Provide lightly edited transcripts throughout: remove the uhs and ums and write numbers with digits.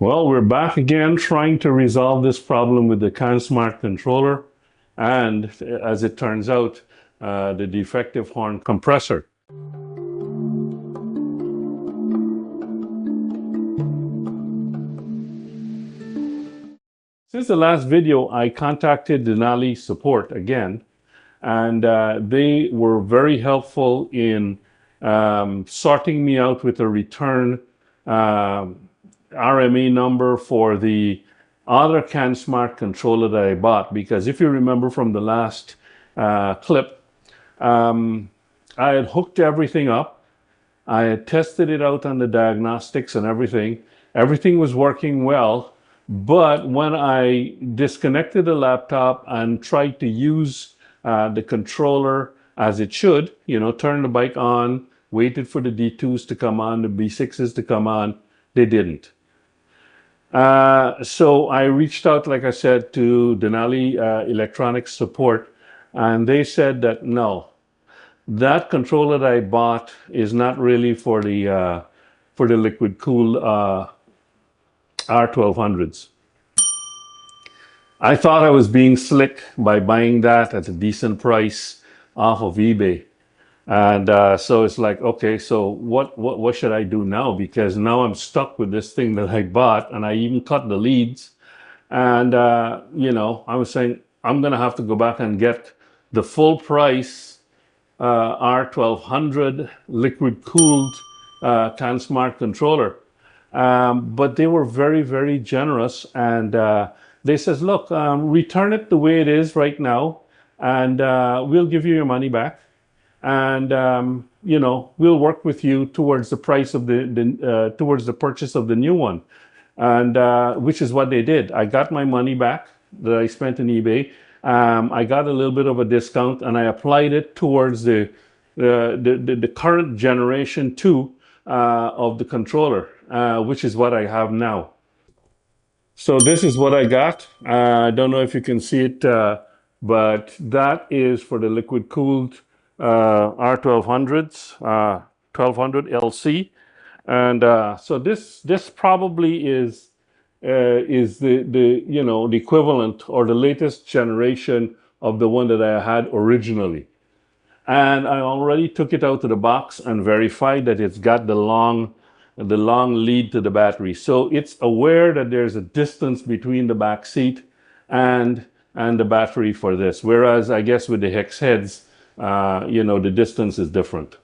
Well, we're back again trying to resolve this problem with the CANSmart controller and, as it turns out, the defective horn compressor. Since the last video, I contacted Denali Support again, and they were very helpful in sorting me out with a return RMA number for the other CANSmart controller that I bought. Because if you remember from the last clip, I had hooked everything up. I had tested it out on the diagnostics and everything. Everything was working well. But when I disconnected the laptop and tried to use the controller as it should, turn the bike on, waited for the D2s to come on, the B6s to come on, they didn't. So I reached out, like I said, to Denali Electronics Support, and they said that no, that controller that I bought is not really for the liquid cooled R1200s. I thought I was being slick by buying that at a decent price off of eBay. And so it's like, okay, so what should I do now? Because now I'm stuck with this thing that I bought, and I even cut the leads. And, I was saying, I'm going to have to go back and get the full price R1200 liquid cooled CANSmart controller. But they were very, very generous. And they says, look, return it the way it is right now, and we'll give you your money back. And we'll work with you towards the price of towards the purchase of the new one, and which is what they did. I got my money back that I spent in eBay. I got a little bit of a discount, and I applied it towards the current generation 2 of the controller, which is what I have now. So this is what I got. I don't know if you can see it, but that is for the liquid cooled R1200s, 1200 LC, and so this probably is the equivalent or the latest generation of the one that I had originally. And I already took it out of the box and verified that it's got the long lead to the battery. So it's aware that there's a distance between the back seat and the battery for this. Whereas I guess with the hex heads, the distance is different.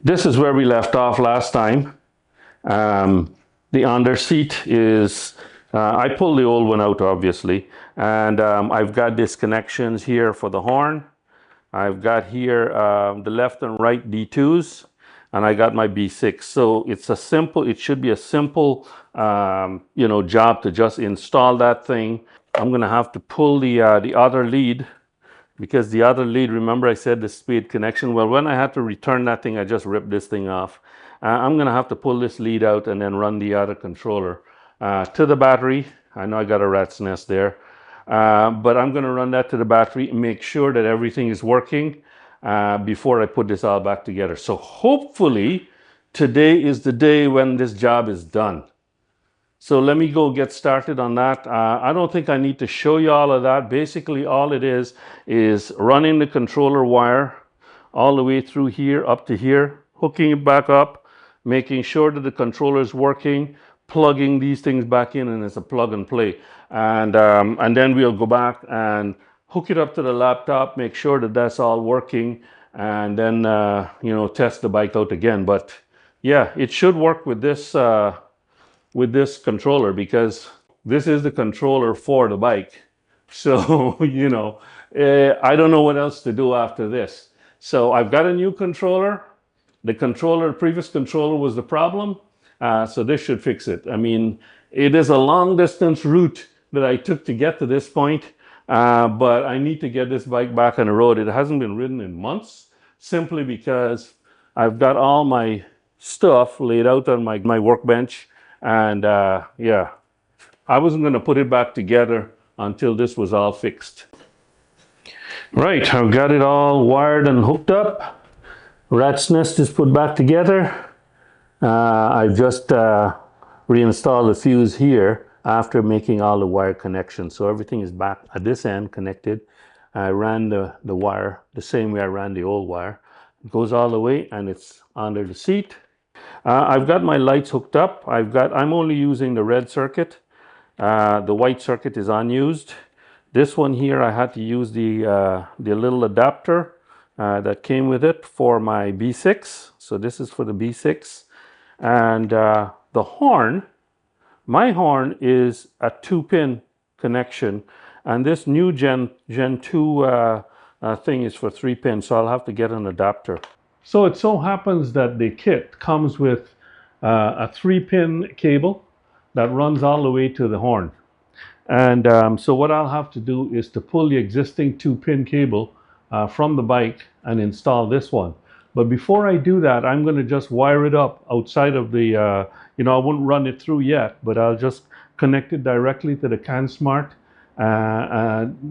This is where we left off last time. The under seat is, I pulled the old one out obviously, and I've got these connections here for the horn. I've got here the left and right D2s, and I got my B6. So it should be a simple, job to just install that thing. I'm gonna have to pull the other lead, because the other lead, remember I said the speed connection? Well, when I had to return that thing, I just ripped this thing off. I'm gonna have to pull this lead out and then run the other controller to the battery. I know I got a rat's nest there. But I'm going to run that to the battery and make sure that everything is working before I put this all back together. So hopefully today is the day when this job is done. So let me go get started on that. I don't think I need to show you all of that. Basically all it is running the controller wire all the way through here up to here, hooking it back up, making sure that the controller is working, plugging these things back in, and it's a plug and play. And then we'll go back and hook it up to the laptop, make sure that that's all working, and then test the bike out again. But yeah, it should work with this controller, because this is the controller for the bike. So I don't know what else to do after this. So I've got a new controller. The previous controller was the problem. So this should fix it. I mean, it is a long distance route that I took to get to this point, but I need to get this bike back on the road. It hasn't been ridden in months, simply because I've got all my stuff laid out on my workbench, and yeah, I wasn't going to put it back together until this was all fixed. Right, I've got it all wired and hooked up. Rat's nest is put back together. I've just reinstall the fuse here after making all the wire connections. So everything is back at this end connected. I ran the wire the same way I ran the old wire. It goes all the way and it's under the seat. I've got my lights hooked up. I'm only using the red circuit. The white circuit is unused. This one here, I had to use the little adapter that came with it for my B6. So this is for the B6. And the horn, my horn is a 2-pin connection. And this new Gen 2 thing is for 3 pins. So I'll have to get an adapter. So it so happens that the kit comes with a 3-pin cable that runs all the way to the horn. And so what I'll have to do is to pull the existing 2-pin cable from the bike and install this one. But before I do that, I'm going to just wire it up outside of the, I wouldn't run it through yet, but I'll just connect it directly to the CANSmart,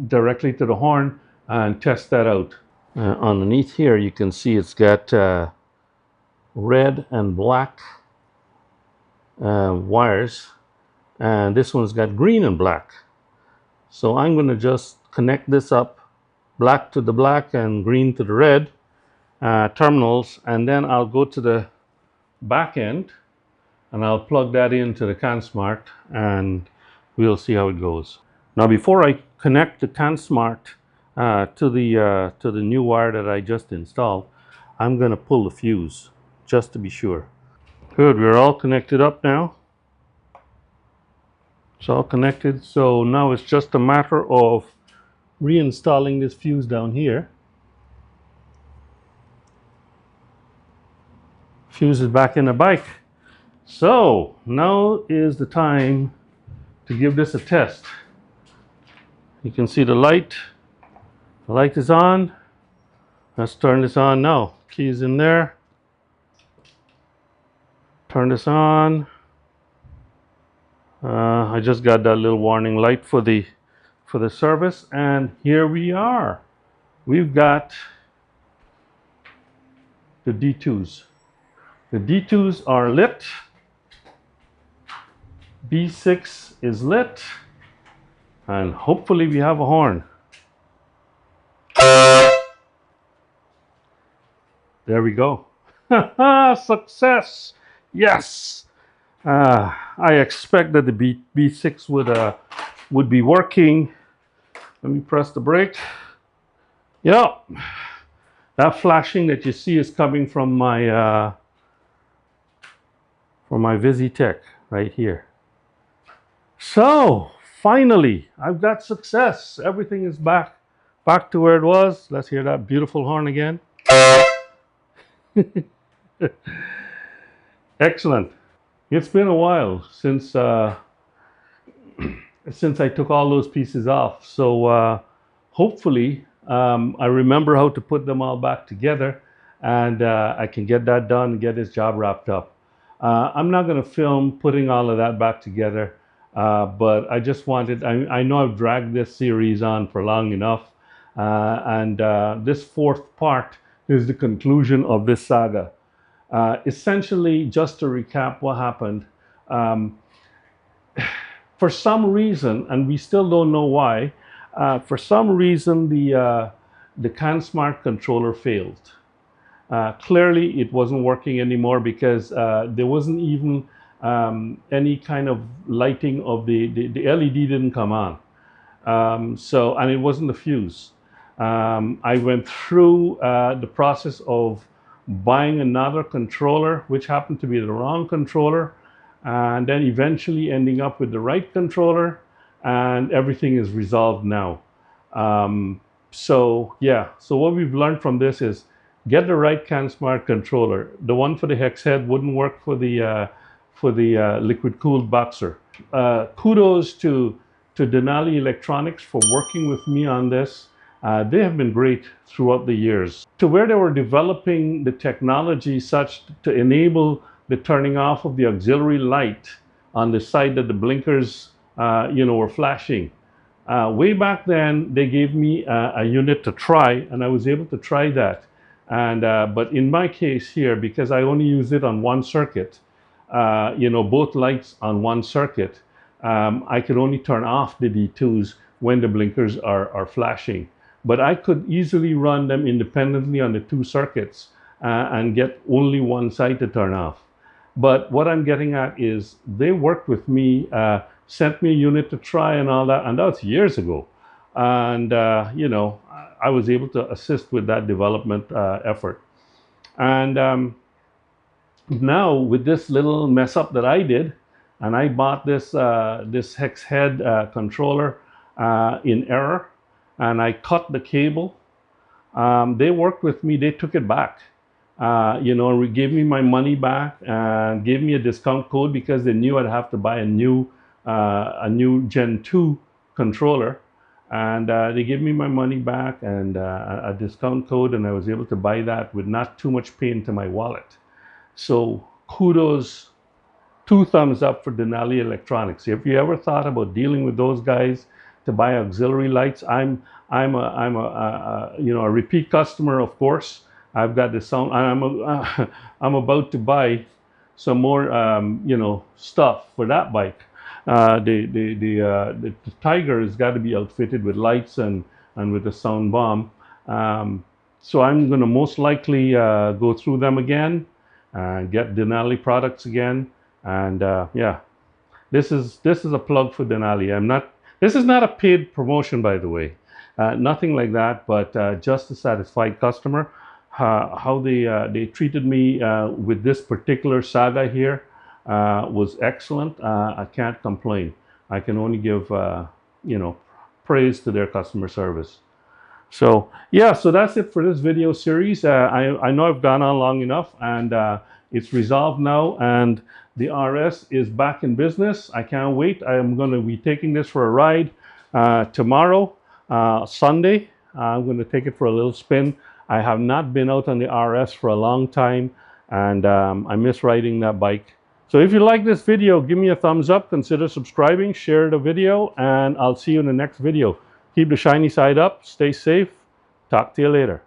directly to the horn, and test that out. Underneath here, you can see it's got red and black wires, and this one's got green and black. So I'm going to just connect this up, black to the black and green to the red terminals, and then I'll go to the back end and I'll plug that into the CANSmart and we'll see how it goes. Now before I connect the CANSmart to the new wire that I just installed, I'm going to pull the fuse just to be sure. Good, we're all connected up now. It's all connected, so now it's just a matter of reinstalling this fuse down here. Fuse is back in the bike. So now is the time to give this a test. You can see the light. The light is on. Let's turn this on now. Key is in there. Turn this on. I just got that little warning light for the service, and here we are. We've got the D2s. The D2s are lit. B6 is lit, and hopefully we have a horn. There we go. Success! Yes. I expect that the B6 would be working. Let me press the brake. Yeah, that flashing that you see is coming from my VisiTech right here. So finally, I've got success. Everything is back to where it was. Let's hear that beautiful horn again. Excellent. It's been a while since I took all those pieces off. So hopefully I remember how to put them all back together, and I can get that done and get this job wrapped up. I'm not going to film putting all of that back together, but I just wanted, I know I've dragged this series on for long enough, and this 4th part is the conclusion of this saga. Essentially, just to recap what happened, for some reason, and we still don't know why, for some reason the CANSmart controller failed. Clearly, it wasn't working anymore because there wasn't even any kind of lighting of the LED didn't come on. And it wasn't the fuse. I went through the process of buying another controller, which happened to be the wrong controller, and then eventually ending up with the right controller, and everything is resolved now. So yeah, so what we've learned from this is get the right CANSmart controller. The one for the hex head wouldn't work for the liquid cooled boxer. Kudos to Denali Electronics for working with me on this. They have been great throughout the years. To where they were developing the technology such to enable the turning off of the auxiliary light on the side that the blinkers, were flashing. Way back then, they gave me a unit to try, and I was able to try that. And but in my case here, because I only use it on one circuit, both lights on one circuit, I could only turn off the D2s when the blinkers are flashing. But I could easily run them independently on the two circuits and get only one side to turn off. But what I'm getting at is they worked with me, sent me a unit to try and all that, and that was years ago. And, I was able to assist with that development effort. And now with this little mess up that I did, and I bought this hex head controller in error, and I cut the cable. They worked with me. They took it back, and gave me my money back and gave me a discount code because they knew I'd have to buy a new Gen 2 controller. And they gave me my money back and a discount code, and I was able to buy that with not too much pain to my wallet. So kudos, 2 thumbs up for Denali Electronics. If you ever thought about dealing with those guys to buy auxiliary lights, I'm a repeat customer, of course. I've got the sound. I'm about to buy some more stuff for that bike. The Tiger has got to be outfitted with lights and with a sound bomb. So I'm going to most likely go through them again and get Denali products again. And yeah, this is a plug for Denali. This is not a paid promotion, by the way. Nothing like that, but just a satisfied customer. How they treated me with this particular saga here was excellent. I can't complain. I can only give praise to their customer service. So yeah, so that's it for this video series. I know I've gone on long enough, and it's resolved now, and the RS is back in business. I can't wait. I am going to be taking this for a ride tomorrow, Sunday. I'm going to take it for a little spin. I have not been out on the RS for a long time, and I miss riding that bike. So if you like this video, give me a thumbs up, consider subscribing, share the video, and I'll see you in the next video. Keep the shiny side up, stay safe, talk to you later.